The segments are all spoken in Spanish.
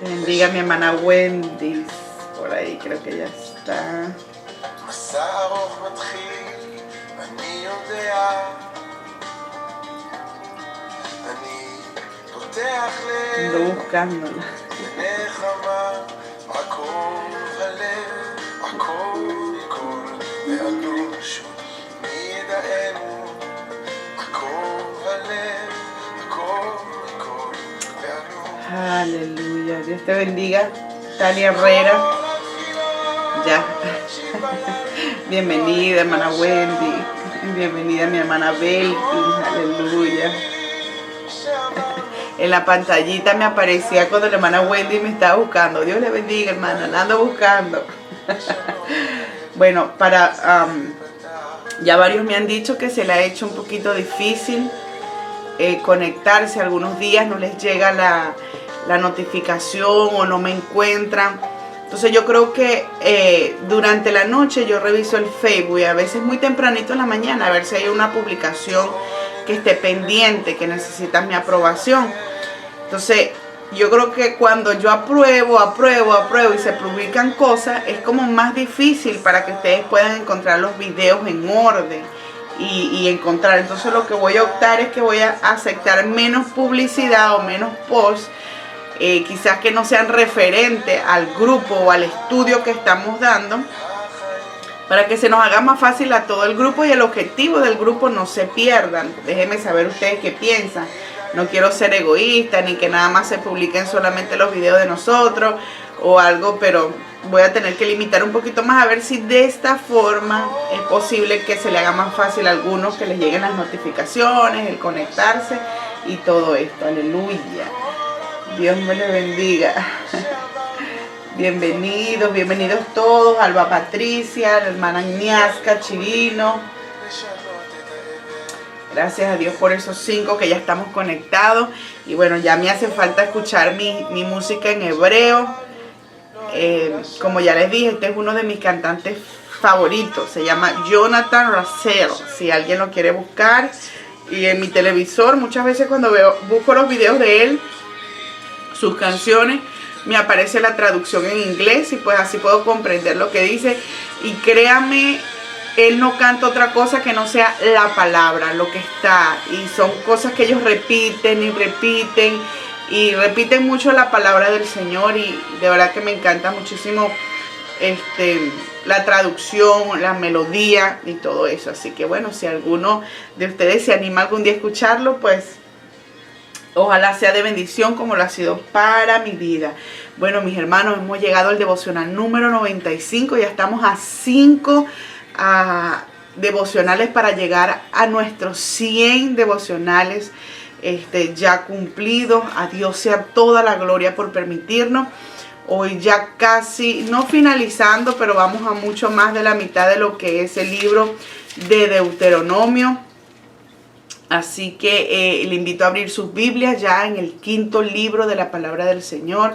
Que bendiga a mi hermana Wendy. Por ahí creo que ya está. Ando buscándola. Aleluya. Dios te bendiga. Tania Herrera. Ya. Bienvenida, hermana Wendy. Bienvenida, mi hermana Belkin. Aleluya. En la pantallita me aparecía cuando la hermana Wendy me estaba buscando. Dios le bendiga, hermana. La ando buscando. Bueno, ya varios me han dicho que se le ha hecho un poquito difícil conectarse. Algunos días no les llega la notificación o no me encuentran. Entonces yo creo que durante la noche yo reviso el Facebook y a veces muy tempranito en la mañana a ver si hay una publicación que esté pendiente, que necesita mi aprobación. Entonces yo creo que cuando yo apruebo y se publican cosas, es como más difícil para que ustedes puedan encontrar los videos en orden y encontrar. Entonces lo que voy a optar es que voy a aceptar menos publicidad o menos posts, quizás que no sean referentes al grupo o al estudio que estamos dando, para que se nos haga más fácil a todo el grupo y el objetivo del grupo no se pierdan. Déjenme saber ustedes qué piensan. No quiero ser egoísta ni que nada más se publiquen solamente los videos de nosotros o algo, pero voy a tener que limitar un poquito más a ver si de esta forma es posible que se le haga más fácil a algunos que les lleguen las notificaciones, el conectarse y todo esto. Aleluya. Dios me les bendiga. Bienvenidos, bienvenidos todos. Alba Patricia, la hermana Agnieszka Chirino. Gracias a Dios por esos 5 que ya estamos conectados. Y bueno, ya me hace falta escuchar mi música en hebreo. Como ya les dije, este es uno de mis cantantes favoritos. Se llama Jonathan Russell. Si alguien lo quiere buscar. Y en mi televisor, muchas veces cuando busco los videos de él, sus canciones, me aparece la traducción en inglés y pues así puedo comprender lo que dice. Y créame, él no canta otra cosa que no sea la palabra, lo que está. Y son cosas que ellos repiten y repiten mucho la palabra del Señor. Y de verdad que me encanta muchísimo la traducción, la melodía y todo eso. Así que bueno, si alguno de ustedes se anima algún día a escucharlo, pues ojalá sea de bendición como lo ha sido para mi vida. Bueno, mis hermanos, hemos llegado al devocional número 95. Ya estamos a 5 devocionales para llegar a nuestros 100 devocionales ya cumplidos. A Dios sea toda la gloria por permitirnos. Hoy ya casi, no finalizando, pero vamos a mucho más de la mitad de lo que es el libro de Deuteronomio. Así que le invito a abrir sus Biblias ya en el 5.º libro de la palabra del Señor.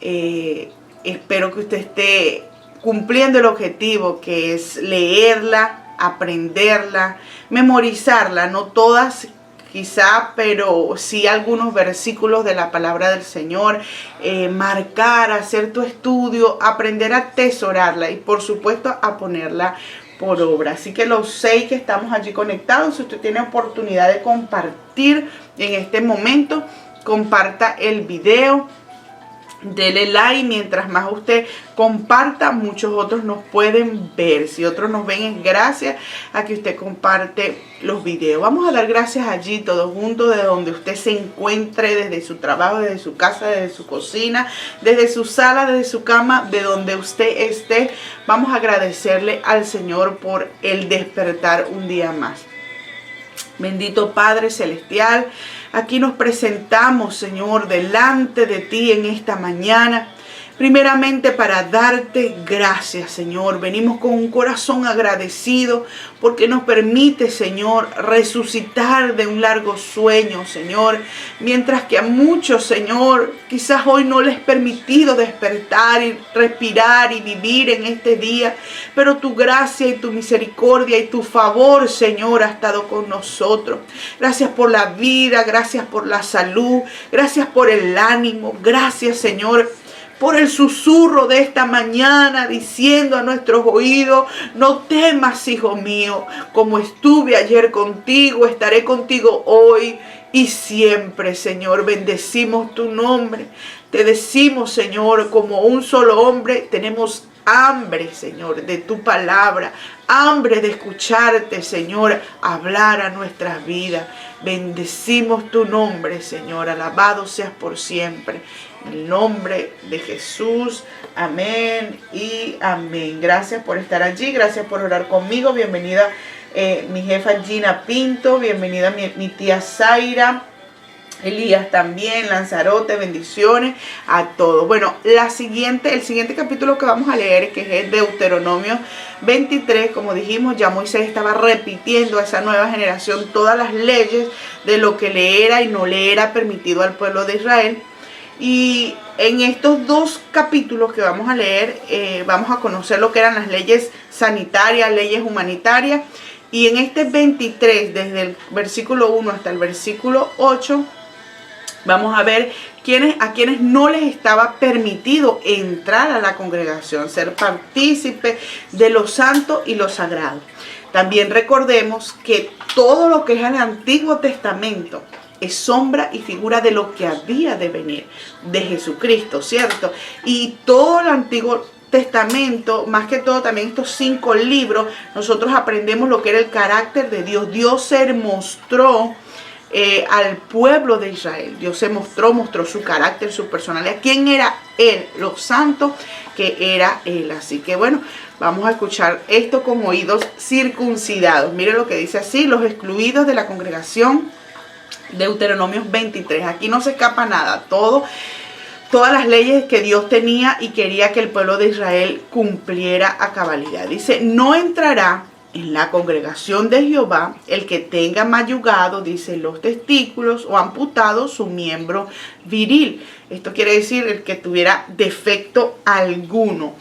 Espero que usted esté cumpliendo el objetivo, que es leerla, aprenderla, memorizarla. No todas quizá, pero sí algunos versículos de la palabra del Señor. Marcar, hacer tu estudio, aprender a atesorarla y por supuesto a ponerla por obra. Así que los 6 que estamos allí conectados, si usted tiene oportunidad de compartir en este momento, comparta el video, dele like. Mientras más usted comparta, muchos otros nos pueden ver. Si otros nos ven, es gracias a que usted comparte los videos. Vamos a dar gracias allí todos juntos, desde donde usted se encuentre, desde su trabajo, desde su casa, desde su cocina, desde su sala, desde su cama, de donde usted esté. Vamos a agradecerle al Señor por el despertar un día más. Bendito Padre Celestial, aquí nos presentamos, Señor, delante de ti en esta mañana. primeramente para darte gracias, Señor. Venimos con un corazón agradecido porque nos permite, Señor, resucitar de un largo sueño, Señor. Mientras que a muchos, Señor, quizás hoy no les has permitido despertar y respirar y vivir en este día. Pero tu gracia y tu misericordia y tu favor, Señor, ha estado con nosotros. Gracias por la vida, gracias por la salud, gracias por el ánimo. Gracias, Señor, por el susurro de esta mañana diciendo a nuestros oídos: no temas, hijo mío, como estuve ayer contigo, estaré contigo hoy y siempre, Señor. Bendecimos tu nombre. Te decimos, Señor, como un solo hombre, tenemos hambre, Señor, de tu palabra, hambre de escucharte, Señor, hablar a nuestras vidas. Bendecimos tu nombre, Señor. Alabado seas por siempre. En el nombre de Jesús. Amén y amén. Gracias por estar allí. Gracias por orar conmigo. Bienvenida mi jefa Gina Pinto. Bienvenida mi tía Zaira. Elías también, Lanzarote, bendiciones a todos. Bueno, el siguiente capítulo que vamos a leer, que es el Deuteronomio 23, como dijimos, ya Moisés estaba repitiendo a esa nueva generación todas las leyes de lo que le era y no le era permitido al pueblo de Israel. Y en estos dos capítulos que vamos a leer, vamos a conocer lo que eran las leyes sanitarias, leyes humanitarias. Y en este 23, desde el versículo 1 hasta el versículo 8, vamos a ver a quienes no les estaba permitido entrar a la congregación, ser partícipe de lo santo y lo sagrado. También recordemos que todo lo que es el Antiguo Testamento es sombra y figura de lo que había de venir, de Jesucristo, ¿cierto? Y todo el Antiguo Testamento, más que todo también estos 5 libros, nosotros aprendemos lo que era el carácter de Dios. Dios se mostró al pueblo de Israel. Dios se mostró su carácter, su personalidad. ¿Quién era Él? Lo santo que era Él. Así que bueno, vamos a escuchar esto con oídos circuncidados. Mire lo que dice así: los excluidos de la congregación, Deuteronomio 23. Aquí no se escapa nada. Todas las leyes que Dios tenía y quería que el pueblo de Israel cumpliera a cabalidad. Dice: no entrará en la congregación de Jehová el que tenga mayugado, dice, los testículos o amputado su miembro viril. Esto quiere decir el que tuviera defecto alguno.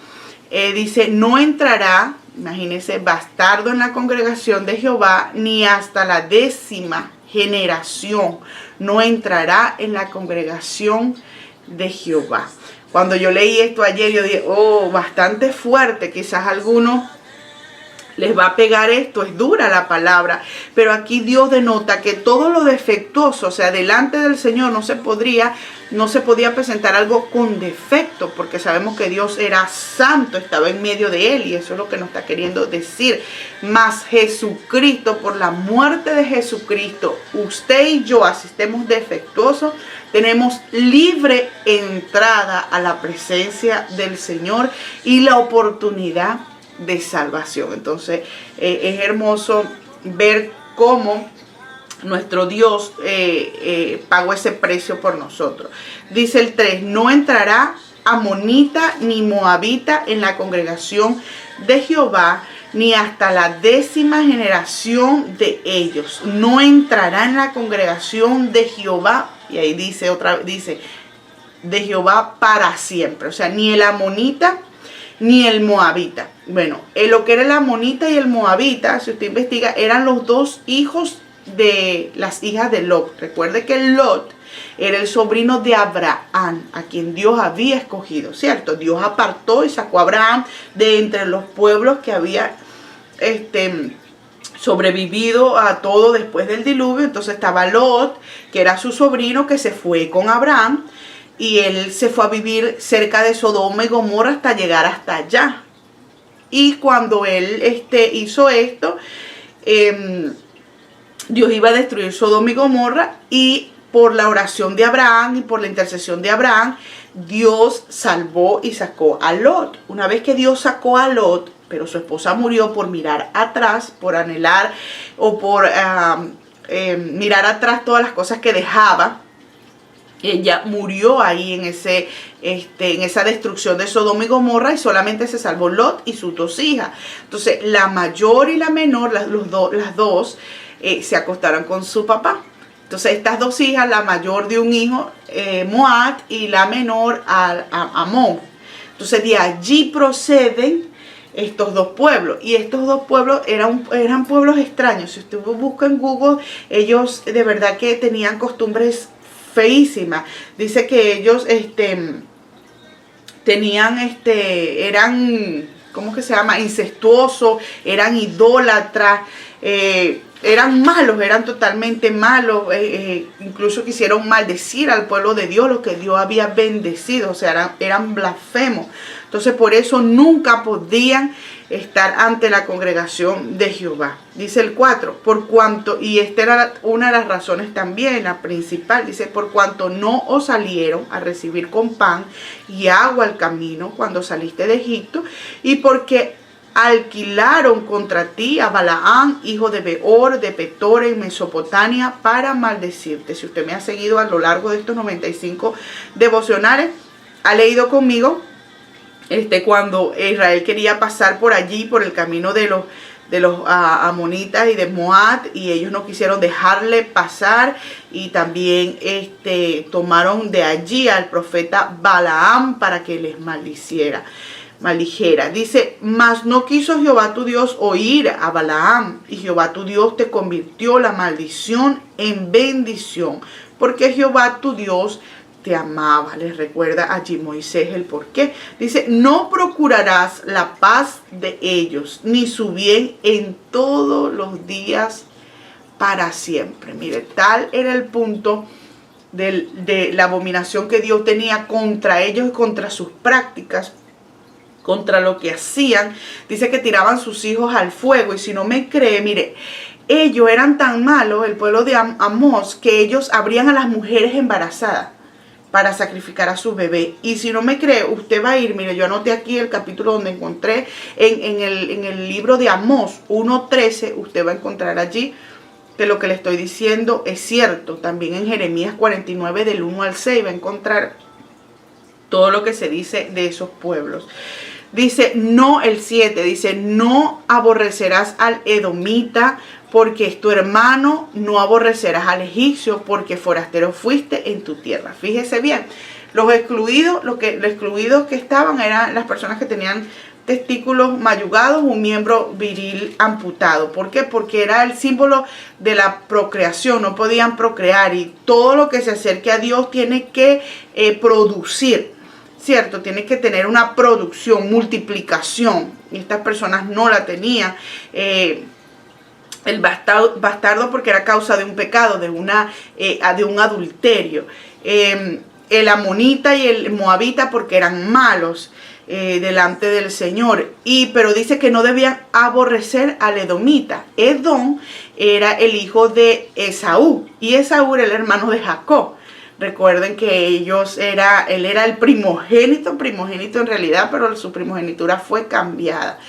Dice: no entrará, imagínense, bastardo en la congregación de Jehová, ni hasta la 10ª generación no entrará en la congregación de Jehová. Cuando yo leí esto ayer, yo dije: oh, bastante fuerte. Quizás a algunos les va a pegar esto, es dura la palabra, pero aquí Dios denota que todo lo defectuoso, o sea, delante del Señor no se podía presentar algo con defecto, porque sabemos que Dios era santo, estaba en medio de él, y eso es lo que nos está queriendo decir. Mas Jesucristo, por la muerte de Jesucristo, usted y yo, así estemos defectuosos, tenemos libre entrada a la presencia del Señor y la oportunidad de salvación. Entonces es hermoso ver cómo nuestro Dios pagó ese precio por nosotros. Dice el 3: no entrará amonita ni moabita en la congregación de Jehová, ni hasta la 10ª generación de ellos. No entrará en la congregación de Jehová. Y ahí dice de Jehová para siempre. O sea, ni el amonita ni el moabita. Bueno, lo que era el amonita y el moabita, si usted investiga, eran los dos hijos de las hijas de Lot. Recuerde que Lot era el sobrino de Abraham, a quien Dios había escogido, ¿cierto? Dios apartó y sacó a Abraham de entre los pueblos que había sobrevivido a todo después del diluvio. Entonces estaba Lot, que era su sobrino, que se fue con Abraham, y él se fue a vivir cerca de Sodoma y Gomorra hasta llegar hasta allá. Y cuando él hizo esto, Dios iba a destruir Sodoma y Gomorra, y por la oración de Abraham y por la intercesión de Abraham, Dios salvó y sacó a Lot. Una vez que Dios sacó a Lot, pero su esposa murió por mirar atrás, por anhelar o por mirar atrás todas las cosas que dejaba. Ella murió ahí en esa destrucción de Sodoma y Gomorra, y solamente se salvó Lot y sus 2 hijas. Entonces, la mayor y la menor, las dos, se acostaron con su papá. Entonces, estas 2 hijas, la mayor de un hijo, Moab, y la menor, Amón. Entonces, de allí proceden estos 2 pueblos. Y estos 2 pueblos eran pueblos extraños. Si usted busca en Google, ellos de verdad que tenían costumbres feísima. Dice que ellos tenían eran, ¿cómo que se llama? Incestuosos, eran idólatras, eran malos, eran totalmente malos, incluso quisieron maldecir al pueblo de Dios, lo que Dios había bendecido, o sea, eran blasfemos. Entonces, por eso nunca podían estar ante la congregación de Jehová. Dice el 4, por cuanto, y esta era una de las razones también, la principal, dice, por cuanto no os salieron a recibir con pan y agua al camino cuando saliste de Egipto, y porque alquilaron contra ti a Balaam, hijo de Beor, de Petor, en Mesopotamia, para maldecirte. Si usted me ha seguido a lo largo de estos 95 devocionales, ha leído conmigo, cuando Israel quería pasar por allí, por el camino de los amonitas y de Moab, y ellos no quisieron dejarle pasar, y también tomaron de allí al profeta Balaam para que les maldijera. Dice, mas no quiso Jehová tu Dios oír a Balaam, y Jehová tu Dios te convirtió la maldición en bendición, porque Jehová tu Dios te amaba. Les recuerda allí Moisés el por qué. Dice, no procurarás la paz de ellos, ni su bien en todos los días para siempre. Mire, tal era el punto de la abominación que Dios tenía contra ellos y contra sus prácticas, contra lo que hacían. Dice que tiraban sus hijos al fuego, y si no me cree, mire, ellos eran tan malos, el pueblo de Amós, que ellos abrían a las mujeres embarazadas para sacrificar a su bebé. Y si no me cree, usted va a ir, mire, yo anoté aquí el capítulo donde encontré en el libro de Amós 1:13, usted va a encontrar allí que lo que le estoy diciendo es cierto. También en Jeremías 49 del 1 al 6 va a encontrar todo lo que se dice de esos pueblos. Dice, no, el 7, dice, no aborrecerás al edomita, porque es tu hermano, no aborrecerás al egipcio, porque forastero fuiste en tu tierra. Fíjese bien, los excluidos que estaban eran las personas que tenían testículos mayugados, un miembro viril amputado. ¿Por qué? Porque era el símbolo de la procreación, no podían procrear, y todo lo que se acerque a Dios tiene que producir. ¿Cierto? Tiene que tener una producción, multiplicación. Y estas personas no la tenían. El bastardo porque era causa de un pecado, de un adulterio. El amonita y el moabita porque eran malos delante del Señor. Pero dice que no debían aborrecer al edomita. Edom era el hijo de Esaú. Y Esaú era el hermano de Jacob. Recuerden que él era el primogénito en realidad, pero su primogenitura fue cambiada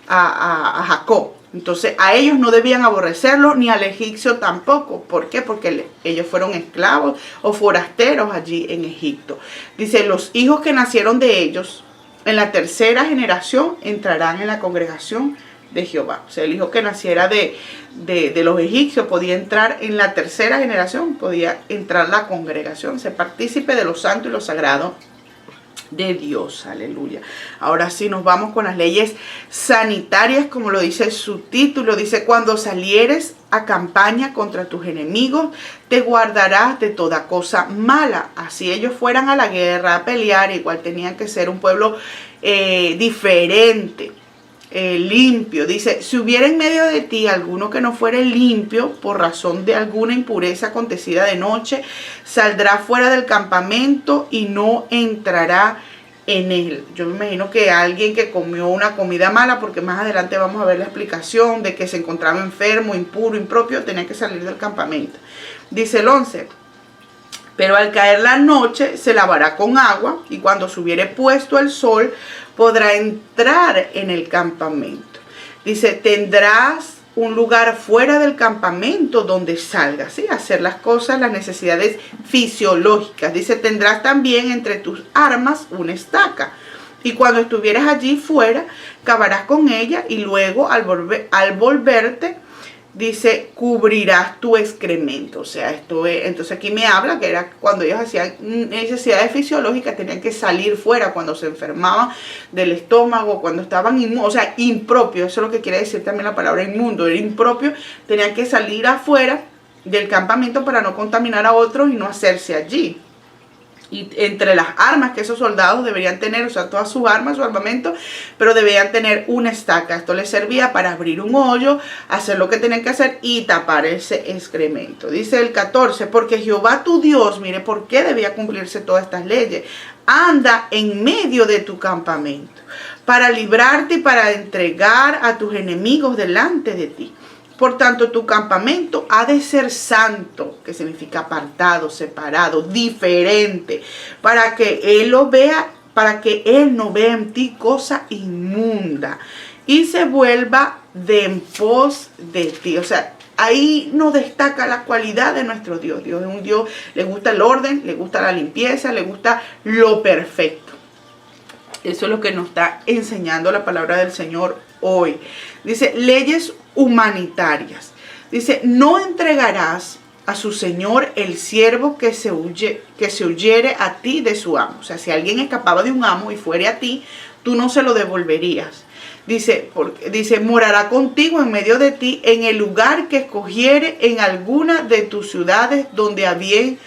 a Jacob. Entonces a ellos no debían aborrecerlo, ni al egipcio tampoco. ¿Por qué? Porque ellos fueron esclavos o forasteros allí en Egipto. Dice, los hijos que nacieron de ellos en la 3ª generación entrarán en la congregación de Jehová. O sea, el hijo que naciera de los egipcios podía entrar en la 3ª generación, podía entrar la congregación, ser partícipe de lo santo y lo sagrado de Dios. Aleluya. Ahora sí nos vamos con las leyes sanitarias, como lo dice su título. Dice, cuando salieres a campaña contra tus enemigos, te guardarás de toda cosa mala. Así ellos fueran a la guerra, a pelear, igual tenían que ser un pueblo diferente. Limpio. Dice, si hubiera en medio de ti alguno que no fuere limpio por razón de alguna impureza acontecida de noche, saldrá fuera del campamento y no entrará en él. Yo me imagino que alguien que comió una comida mala, porque más adelante vamos a ver la explicación de que se encontraba enfermo, impuro, impropio, tenía que salir del campamento. Dice el 11, pero al caer la noche se lavará con agua, y cuando se hubiere puesto el sol podrá entrar en el campamento. Dice, tendrás un lugar fuera del campamento donde salgas, ¿sí? Hacer las cosas, las necesidades fisiológicas. Dice, tendrás también entre tus armas una estaca. Y cuando estuvieras allí fuera, cavarás con ella y luego al volverte, dice, cubrirás tu excremento. O sea, esto es, entonces aquí me habla que era cuando ellos hacían necesidades fisiológicas, tenían que salir fuera cuando se enfermaban del estómago, cuando estaban o sea, impropios. Eso es lo que quiere decir también la palabra inmundo, era impropio. Tenían que salir afuera del campamento para no contaminar a otros y no hacerse allí. Y entre las armas que esos soldados deberían tener, o sea, todas sus armas, su armamento, pero debían tener una estaca. Esto les servía para abrir un hoyo, hacer lo que tenían que hacer y tapar ese excremento. Dice el 14, porque Jehová tu Dios, mire, ¿por qué debía cumplirse todas estas leyes? Anda en medio de tu campamento para librarte y para entregar a tus enemigos delante de ti. Por tanto, tu campamento ha de ser santo, que significa apartado, separado, diferente, para que Él lo vea, para que Él no vea en ti cosa inmunda y se vuelva de en pos de ti. O sea, ahí nos destaca la cualidad de nuestro Dios. Dios es un Dios, le gusta el orden, le gusta la limpieza, le gusta lo perfecto. Eso es lo que nos está enseñando la palabra del Señor hoy. Dice, leyes humanitarias. Dice, no entregarás a su señor el siervo que se huyere a ti de su amo. O sea, si alguien escapaba de un amo y fuere a ti, tú no se lo devolverías. Dice, morará contigo en medio de ti en el lugar que escogiere en alguna de tus ciudades donde a bien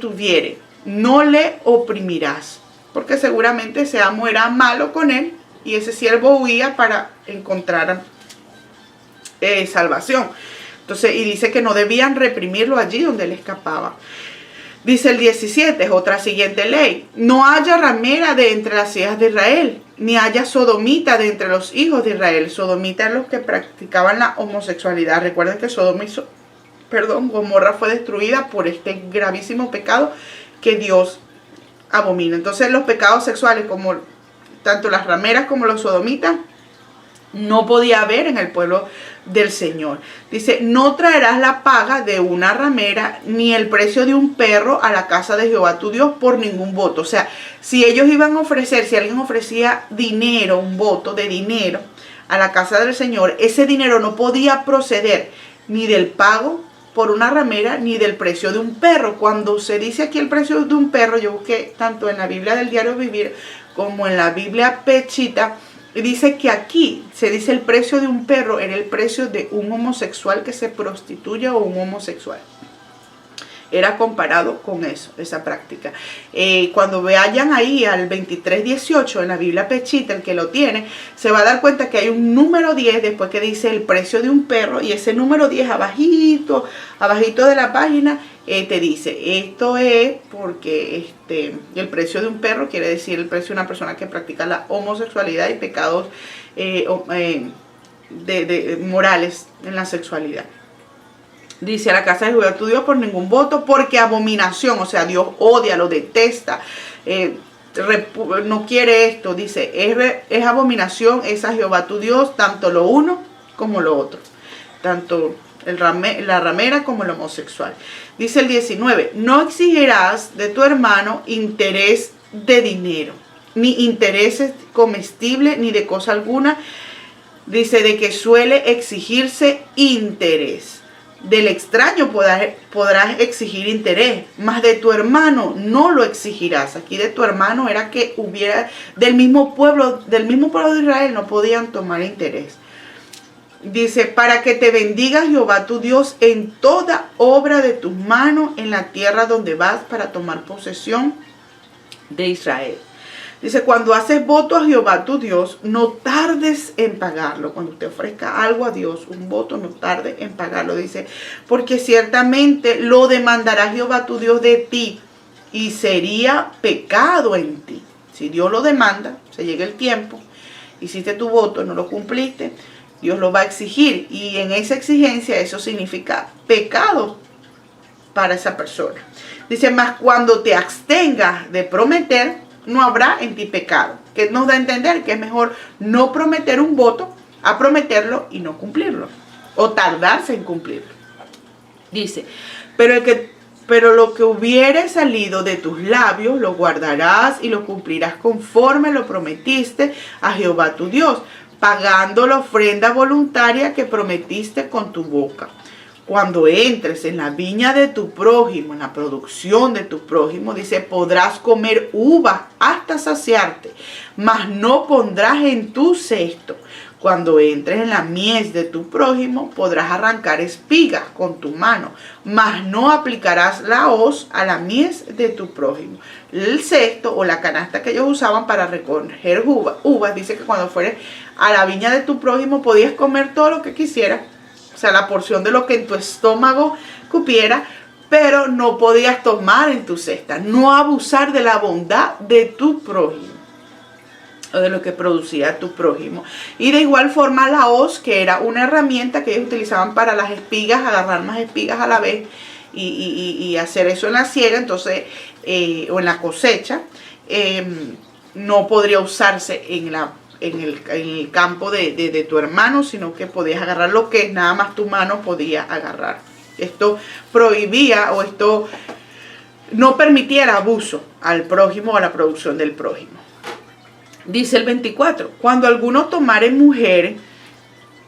tuviere. No le oprimirás, porque seguramente ese amo era malo con él y ese siervo huía para encontrar salvación. Entonces, y dice que no debían reprimirlo allí donde él escapaba. Dice el 17, es otra siguiente ley. No haya ramera de entre las hijas de Israel, ni haya sodomita de entre los hijos de Israel. Sodomita eran los que practicaban la homosexualidad. Recuerden que Gomorra fue destruida por este gravísimo pecado que Dios abomina. Entonces los pecados sexuales, como tanto las rameras como los sodomitas, no podía haber en el pueblo del Señor. Dice, no traerás la paga de una ramera ni el precio de un perro a la casa de Jehová tu Dios por ningún voto. O sea, si ellos iban a ofrecer, si alguien ofrecía dinero, un voto de dinero a la casa del Señor, ese dinero no podía proceder ni del pago por una ramera ni del precio de un perro. Cuando se dice aquí el precio de un perro, yo busqué tanto en la Biblia del Diario Vivir como en la Biblia Pechita, y dice que aquí se dice el precio de un perro era el precio de un homosexual que se prostituye o un homosexual. Era comparado con eso, esa práctica. Cuando vayan ahí al 23:18 en la Biblia Pechita, el que lo tiene, se va a dar cuenta que hay un número 10 después que dice el precio de un perro, y ese número 10 abajito de la página te dice, esto es porque el precio de un perro quiere decir el precio de una persona que practica la homosexualidad y pecados morales en la sexualidad. Dice, a la casa de Jehová tu Dios por ningún voto, porque abominación, o sea, Dios odia, lo detesta, no quiere esto. Dice, es abominación, es a Jehová tu Dios, tanto lo uno como lo otro, tanto la ramera como el homosexual. Dice el 19, no exigirás de tu hermano interés de dinero, ni intereses comestibles, ni de cosa alguna. Dice, de que suele exigirse interés. Del extraño podrás exigir interés, mas de tu hermano no lo exigirás. Aquí de tu hermano era que hubiera del mismo pueblo de Israel, no podían tomar interés. Dice, para que te bendiga Jehová tu Dios en toda obra de tus manos en la tierra donde vas para tomar posesión de Israel. Dice, cuando haces voto a Jehová tu Dios, no tardes en pagarlo. Cuando te ofrezca algo a Dios, un voto, no tardes en pagarlo. Dice, porque ciertamente lo demandará Jehová tu Dios de ti y sería pecado en ti. Si Dios lo demanda, se llega el tiempo, hiciste tu voto, no lo cumpliste, Dios lo va a exigir. Y en esa exigencia eso significa pecado para esa persona. Dice, mas cuando te abstengas de prometer, no habrá en ti pecado. Que nos da a entender que es mejor no prometer un voto a prometerlo y no cumplirlo, o tardarse en cumplirlo. Dice, pero lo que hubiere salido de tus labios lo guardarás y lo cumplirás conforme lo prometiste a Jehová tu Dios, pagando la ofrenda voluntaria que prometiste con tu boca. Cuando entres en la viña de tu prójimo, en la producción de tu prójimo, dice, podrás comer uvas hasta saciarte, mas no pondrás en tu cesto. Cuando entres en la mies de tu prójimo, podrás arrancar espigas con tu mano, mas no aplicarás la hoz a la mies de tu prójimo. El cesto o la canasta que ellos usaban para recoger uvas, dice que cuando fueres a la viña de tu prójimo podías comer todo lo que quisieras, o sea, la porción de lo que en tu estómago cupiera, pero no podías tomar en tu cesta, no abusar de la bondad de tu prójimo, o de lo que producía tu prójimo. Y de igual forma la hoz, que era una herramienta que ellos utilizaban para las espigas, agarrar más espigas a la vez y hacer eso en la siega, entonces, o en la cosecha, no podría usarse en el campo de tu hermano, sino que podías agarrar lo que nada más tu mano podía agarrar. Esto prohibía, o esto no permitía el abuso al prójimo o a la producción del prójimo. Dice el 24, cuando alguno tomare mujer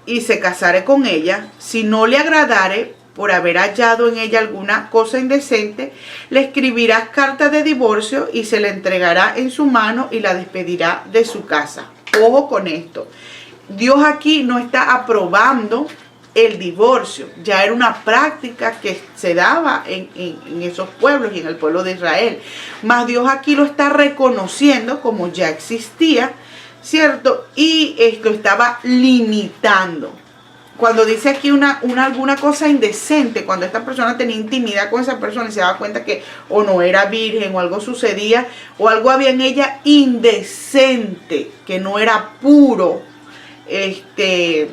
y se casare con ella, si no le agradare por haber hallado en ella alguna cosa indecente, le escribirás carta de divorcio y se la entregará en su mano y la despedirá de su casa. Ojo con esto, Dios aquí no está aprobando el divorcio, ya era una práctica que se daba en esos pueblos y en el pueblo de Israel, mas Dios aquí lo está reconociendo como ya existía, ¿cierto? Y esto estaba limitando. Cuando dice aquí alguna cosa indecente, cuando esta persona tenía intimidad con esa persona y se daba cuenta que o no era virgen o algo sucedía, o algo había en ella indecente, que no era puro, se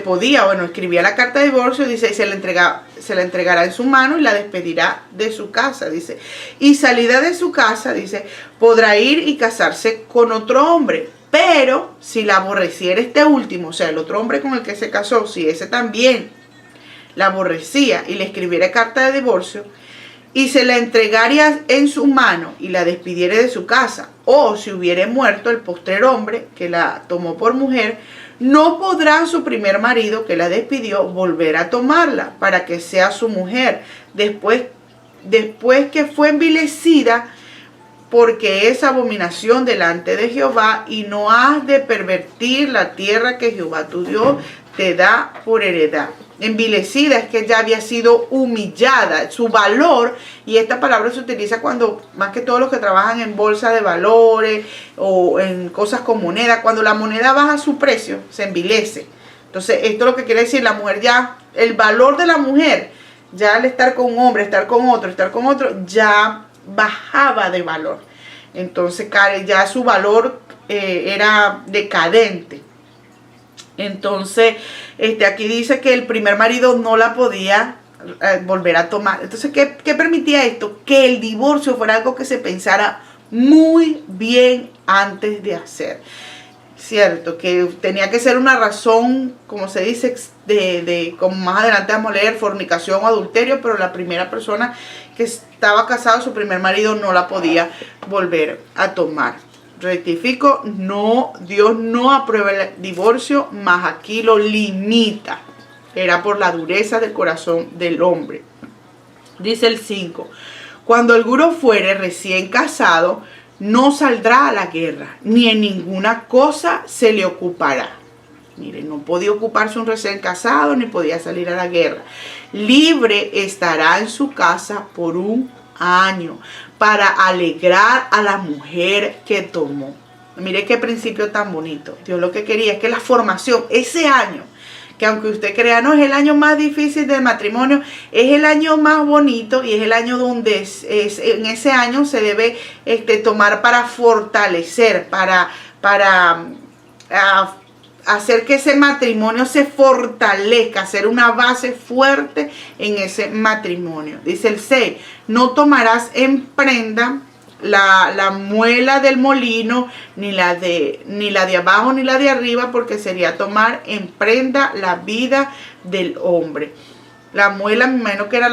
podía, escribía la carta de divorcio, dice, y se la entregará en su mano y la despedirá de su casa, dice. Y salida de su casa, dice, podrá ir y casarse con otro hombre. Pero si la aborreciera este último, o sea, el otro hombre con el que se casó, si ese también la aborrecía y le escribiera carta de divorcio, y se la entregaría en su mano y la despidiera de su casa, o si hubiere muerto el postrer hombre que la tomó por mujer, no podrá su primer marido que la despidió volver a tomarla para que sea su mujer después que fue envilecida, porque es abominación delante de Jehová, y no has de pervertir la tierra que Jehová tu Dios te da por heredad. Envilecida es que ya había sido humillada, su valor, y esta palabra se utiliza cuando, más que todos los que trabajan en bolsa de valores o en cosas con moneda, cuando la moneda baja su precio, se envilece. Entonces, esto es lo que quiere decir, la mujer ya, el valor de la mujer, ya al estar con un hombre, estar con otro, ya bajaba de valor. Entonces ya su valor era decadente. Entonces aquí dice que el primer marido no la podía volver a tomar. Entonces ¿qué permitía esto? Que el divorcio fuera algo que se pensara muy bien antes de hacer, cierto, que tenía que ser una razón, como se dice, como más adelante vamos a leer, fornicación o adulterio, pero la primera persona que estaba casada, su primer marido, no la podía volver a tomar. Rectifico, no, Dios no aprueba el divorcio, mas aquí lo limita. Era por la dureza del corazón del hombre. Dice el 5, cuando alguno fuere recién casado, no saldrá a la guerra, ni en ninguna cosa se le ocupará. Miren, no podía ocuparse un recién casado, ni podía salir a la guerra. Libre estará en su casa por un año, para alegrar a la mujer que tomó. Mire qué principio tan bonito. Dios lo que quería es que la formación, ese año, que aunque usted crea no es el año más difícil del matrimonio, es el año más bonito, y es el año donde en ese año se debe tomar para fortalecer, para hacer que ese matrimonio se fortalezca, hacer una base fuerte en ese matrimonio. Dice el 6, no tomarás en prenda la muela del molino, ni la de abajo ni la de arriba, porque sería tomar en prenda la vida del hombre. La muela, me imagino que era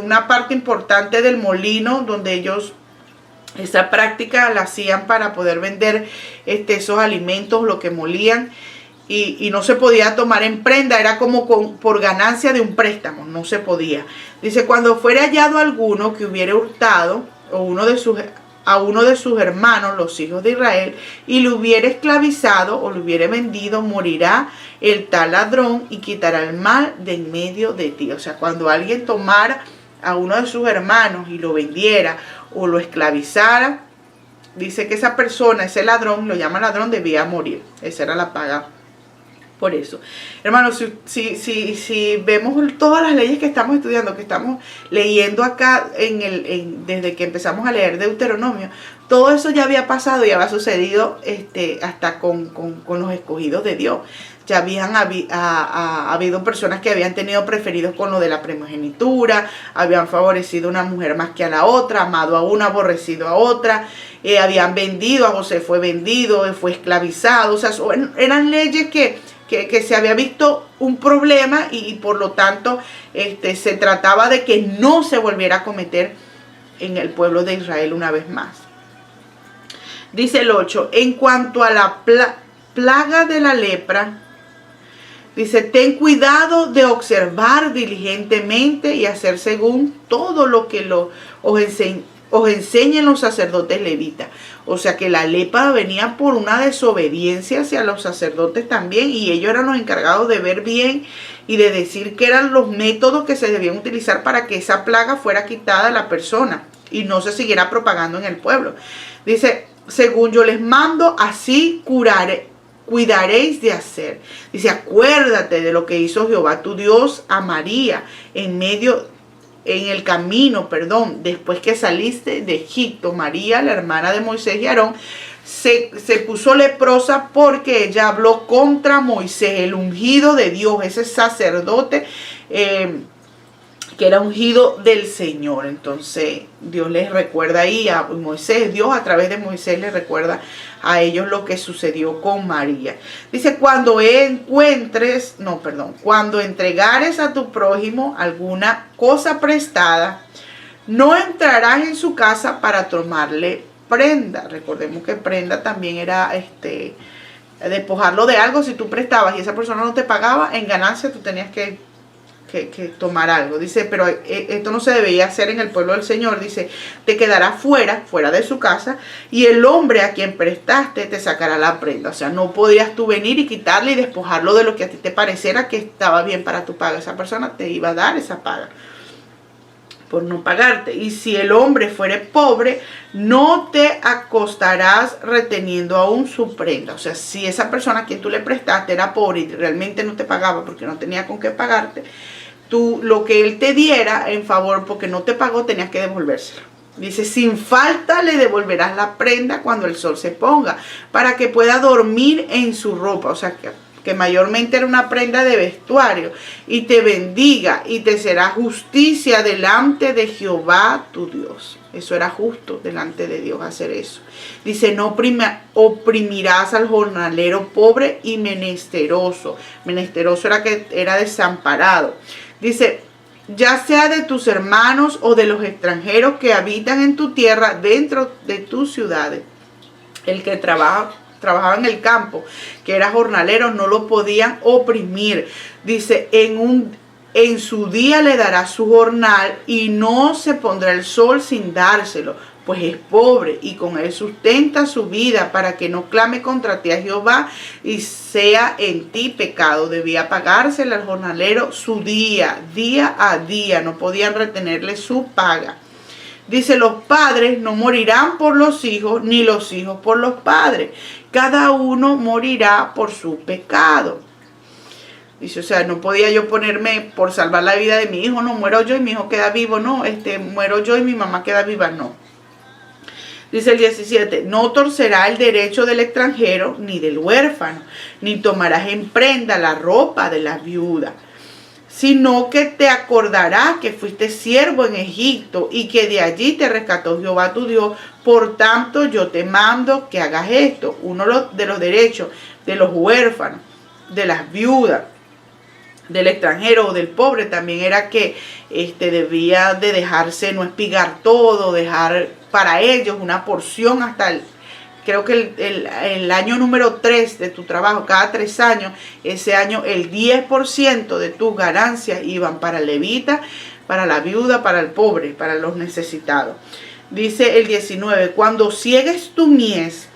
una parte importante del molino, donde ellos esa práctica la hacían para poder vender esos alimentos, lo que molían. Y no se podía tomar en prenda, era como por ganancia de un préstamo, no se podía. Dice, cuando fuere hallado alguno que hubiere hurtado a uno de sus hermanos, los hijos de Israel, y lo hubiere esclavizado o lo hubiere vendido, morirá el tal ladrón y quitará el mal de en medio de ti. O sea, cuando alguien tomara a uno de sus hermanos y lo vendiera o lo esclavizara, dice que esa persona, ese ladrón, lo llama ladrón, debía morir. Esa era la paga. Por eso, hermanos, si vemos todas las leyes que estamos estudiando, que estamos leyendo acá desde que empezamos a leer Deuteronomio, todo eso ya había pasado y había sucedido hasta con los escogidos de Dios. Ya habían habido personas que habían tenido preferidos con lo de la primogenitura, habían favorecido a una mujer más que a la otra, amado a una, aborrecido a otra, habían vendido, a José fue vendido, fue esclavizado. O sea, eran leyes que se había visto un problema y por lo tanto se trataba de que no se volviera a cometer en el pueblo de Israel una vez más. Dice el 8, en cuanto a la plaga de la lepra, dice, ten cuidado de observar diligentemente y hacer según todo lo que os enseñen los sacerdotes levitas. O sea que la lepra venía por una desobediencia hacia los sacerdotes también, y ellos eran los encargados de ver bien y de decir que eran los métodos que se debían utilizar para que esa plaga fuera quitada a la persona y no se siguiera propagando en el pueblo. Dice, según yo les mando, así cuidaréis de hacer. Dice, acuérdate de lo que hizo Jehová tu Dios a María en el camino, después que saliste de Egipto. María, la hermana de Moisés y Aarón, se puso leprosa porque ella habló contra Moisés, el ungido de Dios, ese sacerdote que era ungido del Señor. Entonces Dios les recuerda ahí a Moisés, Dios a través de Moisés les recuerda a ellos lo que sucedió con María. Dice, cuando entregares a tu prójimo alguna cosa prestada, no entrarás en su casa para tomarle prenda. Recordemos que prenda también era despojarlo de algo. Si tú prestabas y esa persona no te pagaba, en ganancia tú tenías que tomar algo. Dice, pero esto no se debía hacer en el pueblo del Señor. Dice, te quedarás fuera de su casa, y el hombre a quien prestaste te sacará la prenda. O sea, no podías tú venir y quitarle y despojarlo de lo que a ti te pareciera que estaba bien para tu paga. Esa persona te iba a dar esa paga por no pagarte. Y si el hombre fuere pobre, no te acostarás reteniendo aún su prenda. O sea, si esa persona a quien tú le prestaste era pobre y realmente no te pagaba porque no tenía con qué pagarte, tú lo que él te diera en favor porque no te pagó tenías que devolvérselo. Dice, sin falta le devolverás la prenda cuando el sol se ponga, para que pueda dormir en su ropa. O sea, que mayormente era una prenda de vestuario, y te bendiga, y te será justicia delante de Jehová tu Dios. Eso era justo delante de Dios hacer eso. Dice, no oprimirás al jornalero pobre y menesteroso. Menesteroso era desamparado. Dice, ya sea de tus hermanos o de los extranjeros que habitan en tu tierra, dentro de tus ciudades. El que trabajaba en el campo, que era jornalero, no lo podían oprimir. Dice, en su día le dará su jornal, y no se pondrá el sol sin dárselo, pues es pobre, y con él sustenta su vida, para que no clame contra ti a Jehová y sea en ti pecado. Debía pagársele al jornalero su día a día, no podían retenerle su paga. Dice, los padres no morirán por los hijos, ni los hijos por los padres. Cada uno morirá por su pecado. Dice, o sea, no podía yo ponerme por salvar la vida de mi hijo, no, muero yo y mi hijo queda vivo, no, muero yo y mi mamá queda viva, no. Dice el 17, no torcerá el derecho del extranjero ni del huérfano, ni tomarás en prenda la ropa de la viuda. sino que te acordarás que fuiste siervo en Egipto y que de allí te rescató Jehová tu Dios. Por tanto, yo te mando que hagas esto. Uno de los derechos de los huérfanos, de las viudas, del extranjero o del pobre también era que debía de dejarse, no espigar todo, dejar para ellos una porción hasta creo que el año número 3 de tu trabajo, cada 3 años, ese año el 10% de tus ganancias iban para el levita, para la viuda, para el pobre, para los necesitados. Dice el 19, cuando ciegues tu mies,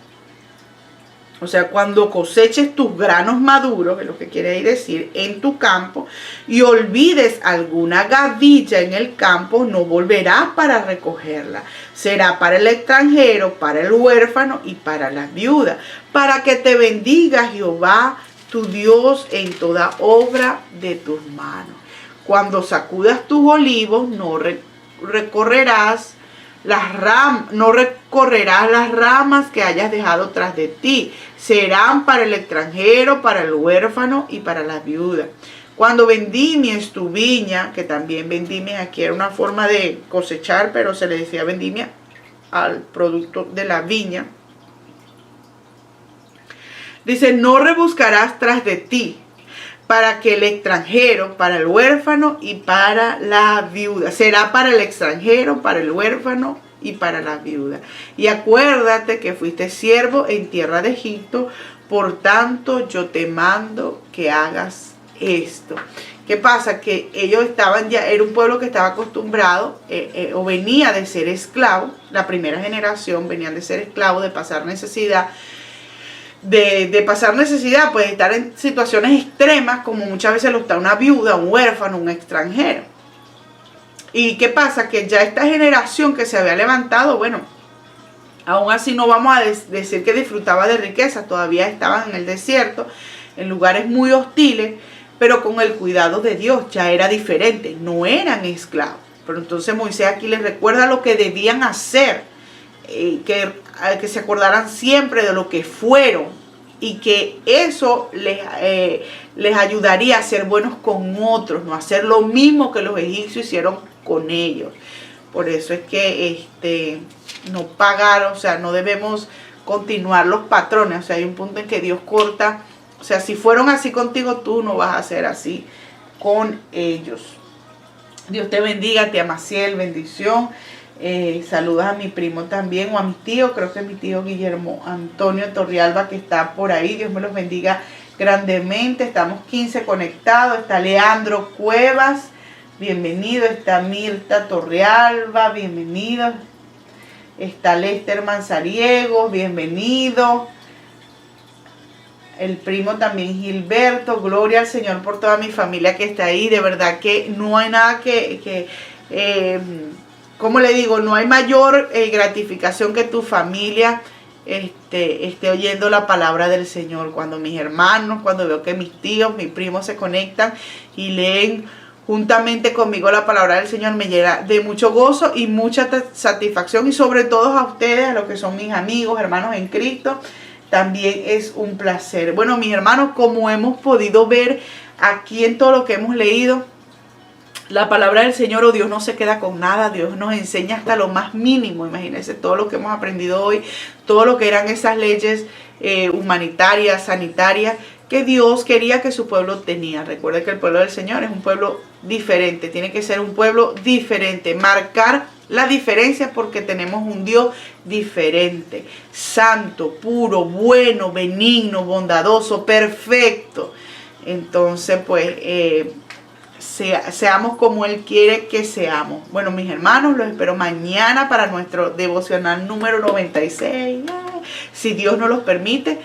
o sea, cuando coseches tus granos maduros, es lo que quiere decir, en tu campo, y olvides alguna gavilla en el campo, no volverás para recogerla. Será para el extranjero, para el huérfano y para la viuda, para que te bendiga Jehová tu Dios en toda obra de tus manos. Cuando sacudas tus olivos, no recorrerás las ramas que hayas dejado tras de ti. Serán para el extranjero, para el huérfano y para la viuda. Cuando vendimias tu viña, que también vendimia aquí era una forma de cosechar, pero se le decía vendimia al producto de la viña. Dice, no rebuscarás tras de ti, para que el extranjero, para el huérfano y para la viuda. Será para el extranjero, para el huérfano y para la viuda. Y acuérdate que fuiste siervo en tierra de Egipto, por tanto yo te mando que hagas esto. ¿Qué pasa? Que ellos estaban ya, era un pueblo que estaba acostumbrado o venía de ser esclavo. La primera generación venían de ser esclavos, de pasar necesidad. De pasar necesidad, pues estar en situaciones extremas, como muchas veces lo está una viuda, un huérfano, un extranjero. ¿Y qué pasa? Que ya esta generación que se había levantado, bueno, aún así no vamos a decir que disfrutaba de riqueza, todavía estaban en el desierto, en lugares muy hostiles, pero con el cuidado de Dios ya era diferente, no eran esclavos. Pero entonces Moisés aquí les recuerda lo que debían hacer, que se acordaran siempre de lo que fueron y que eso les ayudaría a ser buenos con otros, no hacer lo mismo que los egipcios hicieron con ellos. Por eso es que no pagar, o sea, no debemos continuar los patrones. O sea, hay un punto en que Dios corta. O sea, si fueron así contigo, tú no vas a ser así con ellos. Dios te bendiga, tía Maciel, bendición. Saludas a mi primo también, o a mi tío, creo que es mi tío Guillermo Antonio Torrialba, que está por ahí. Dios me los bendiga grandemente. Estamos 15 conectados. Está Leandro Cuevas, bienvenido. Está Mirta Torrialba, bienvenido. Está Lester Manzariegos, bienvenido. El primo también Gilberto. Gloria al Señor por toda mi familia que está ahí. De verdad que no hay nada como le digo, no hay mayor gratificación que tu familia esté oyendo la palabra del Señor. Cuando mis hermanos, cuando veo que mis tíos, mis primos se conectan y leen juntamente conmigo la palabra del Señor, me llena de mucho gozo y mucha satisfacción. Y sobre todo a ustedes, a los que son mis amigos, hermanos en Cristo, también es un placer. Bueno, mis hermanos, como hemos podido ver aquí en todo lo que hemos leído, la palabra del Señor, oh Dios, no se queda con nada. Dios nos enseña hasta lo más mínimo. Imagínense todo lo que hemos aprendido hoy, todo lo que eran esas leyes humanitarias, sanitarias, que Dios quería que su pueblo tenía. Recuerde que el pueblo del Señor es un pueblo diferente, tiene que ser un pueblo diferente, marcar la diferencia porque tenemos un Dios diferente, santo, puro, bueno, benigno, bondadoso, perfecto. Entonces, pues, seamos como Él quiere que seamos. Bueno, mis hermanos, los espero mañana para nuestro devocional número 96. Si Dios nos los permite,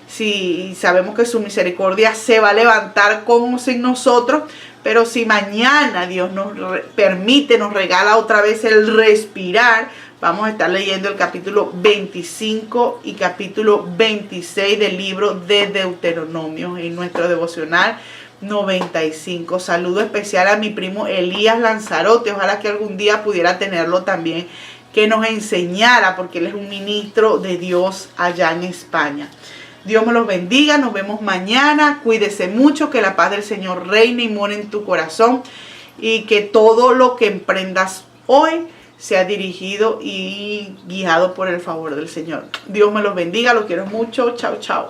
si sabemos que su misericordia se va a levantar con o sin nosotros, pero si mañana Dios nos permite, nos regala otra vez el respirar, vamos a estar leyendo el capítulo 25 y capítulo 26 del libro de Deuteronomio en nuestro devocional 95. Saludo especial a mi primo Elías Lanzarote. Ojalá que algún día pudiera tenerlo también, que nos enseñara, porque él es un ministro de Dios allá en España. Dios me los bendiga, nos vemos mañana. Cuídese mucho, que la paz del Señor reine y more en tu corazón. Y que todo lo que emprendas hoy sea dirigido y guiado por el favor del Señor. Dios me los bendiga, los quiero mucho. Chao, chao.